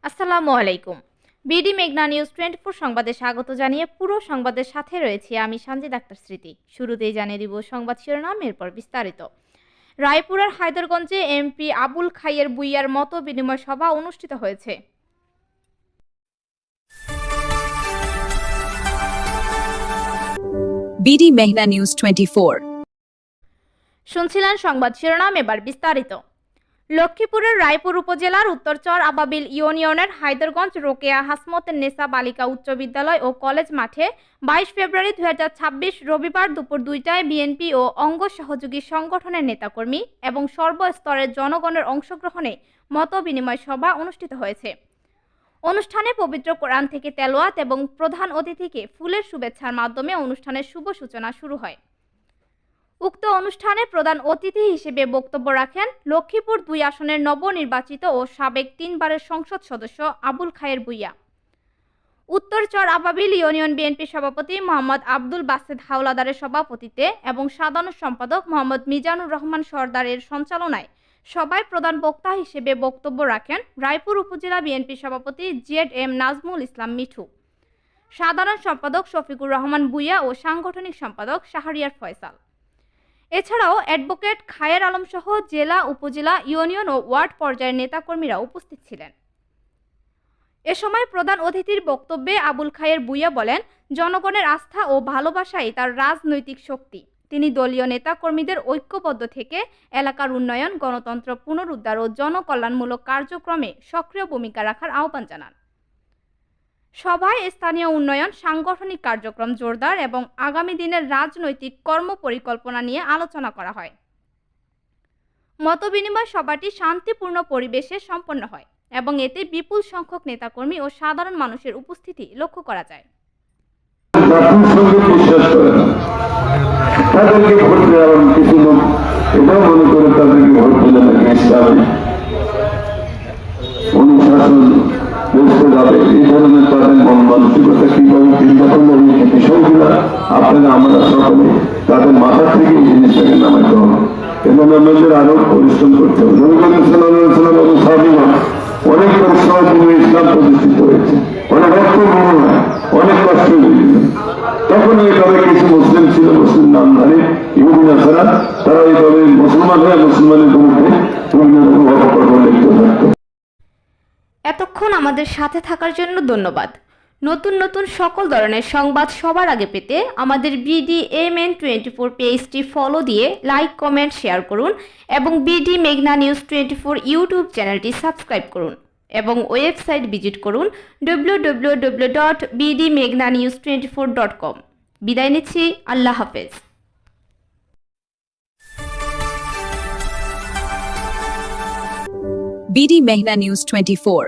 আসসালামু আলাইকুম। বিডি মেঘনা নিউজ 24 সংবাদে স্বাগত জানিয়ে পুরো সংবাদের সাথে রয়েছে আমি সানজিদ আক্তার স্মৃতি। শুরুতেই জানিয়ে দিব সংবাদ শিরোনাম, এরপর বিস্তারিত। রায়পুরের হায়দরগঞ্জে এমপি আবুল খায়ের বুইয়ার মত বিনিময় সভা অনুষ্ঠিত হয়েছে। বিডি মেঘনা নিউজ 24। শুনছিলেন সংবাদ শিরোনাম, এবার বিস্তারিত। লক্ষ্মীপুরের রায়পুর উপজেলার উত্তরচর আবাবিল ইউনিয়নের হায়দরগঞ্জ রোকেয়া হাসমত নেসা বালিকা উচ্চ বিদ্যালয় ও কলেজ মাঠে 22 ফেব্রুয়ারি 2026 রবিবার দুপুর 2টায় বিএনপি ও অঙ্গ সহযোগী সংগঠনের নেতাকর্মী এবং সর্বস্তরের জনগণের অংশগ্রহণে মত বিনিময় সভা অনুষ্ঠিত হয়েছে। অনুষ্ঠানে পবিত্র কোরআন থেকে তেলাওয়াত এবং প্রধান অতিথিকে ফুলের শুভেচ্ছার মাধ্যমে অনুষ্ঠানের শুভ সূচনা শুরু হয়। উক্ত অনুষ্ঠানে প্রধান অতিথি হিসেবে বক্তব্য রাখেন লক্ষ্মীপুর 2 আসনের নবনির্বাচিত ও সাবেক 3 বারের সংসদ সদস্য আবুল খায়ের বুইয়া। উত্তরচর আবাবিল ইউনিয়ন বিএনপি সভাপতি মোহাম্মদ আব্দুল বাসেদ হাওলাদারের সভাপতিত্বে এবং সাধারণ সম্পাদক মোহাম্মদ মিজানুর রহমান সরদারের সঞ্চালনায় সভায় প্রধান বক্তা হিসেবে বক্তব্য রাখেন রায়পুর উপজেলা বিএনপি সভাপতি ZM নাজমুল ইসলাম মিঠু, সাধারণ সম্পাদক শফিকুর রহমান বুইয়া ও সাংগঠনিক সম্পাদক শাহরিয়ার ফয়সাল। এছাড়াও অ্যাডভোকেট খায়ের আলম সহ জেলা, উপজেলা, ইউনিয়ন ও ওয়ার্ড পর্যায়ের নেতাকর্মীরা উপস্থিত ছিলেন। এ সময় প্রধান অতিথির বক্তব্যে আবুল খায়ের বুইয়া বলেন, জনগণের আস্থা ও ভালোবাসাই তার রাজনৈতিক শক্তি। তিনি দলীয় নেতাকর্মীদের ঐক্যবদ্ধ থেকে এলাকার উন্নয়ন, গণতন্ত্র পুনরুদ্ধার ও জনকল্যাণমূলক কার্যক্রমে সক্রিয় ভূমিকা রাখার আহ্বান জানান। সভায় স্থানীয় উন্নয়ন, সাংগঠনিক কার্যক্রম জোরদার এবং আগামী দিনের রাজনৈতিক কর্মপরিকল্পনা নিয়ে আলোচনা করা হয়। মতবিনিময় সভাটি শান্তিপূর্ণ পরিবেশে সম্পন্ন হয় এবং এতে বিপুল সংখ্যক নেতাকর্মী ও সাধারণ মানুষের উপস্থিতি লক্ষ্য করা যায়। এই ধরনের তাদের মন মানসিকতা কিভাবে চিন্তা করলে এই বিষয়গুলো আপনারা আমরা সকলে তাদের মাথা থেকে এই জিনিসটাকে নামাইতে হবে এবং আমাদের আরো পরিশ্রম করতে হবে। অনেক পরিশ্রম ইসলাম প্রতিষ্ঠিত হয়েছে, অনেক রক্ত অনেক কষ্ট হয়েছে। তখন এইভাবে কিছু মুসলিম ছিল, মুসলিম নামধারী ইহুদিনা ছাড়া, তারা এইভাবে মুসলমান হয়ে মুসলমানের বিরুদ্ধে বিভিন্ন রকম অপকর্ম লিপ্ত থাকতো। এতক্ষণ আমাদের সাথে থাকার জন্য ধন্যবাদ। নতুন নতুন সকল ধরনের সংবাদ সবার আগে পেতে আমাদের BDMN24 পেজটি ফলো দিয়ে লাইক, কমেন্ট, শেয়ার করুন এবং বিডি মেঘনা নিউজ 24 ইউটিউব চ্যানেলটি সাবস্ক্রাইব করুন এবং ওয়েবসাইট ভিজিট করুন www.bdmeghnanews24.com। বিদায় নিচ্ছি, আল্লাহ হাফেজ। বিডি মেঘনা নিউজ 24।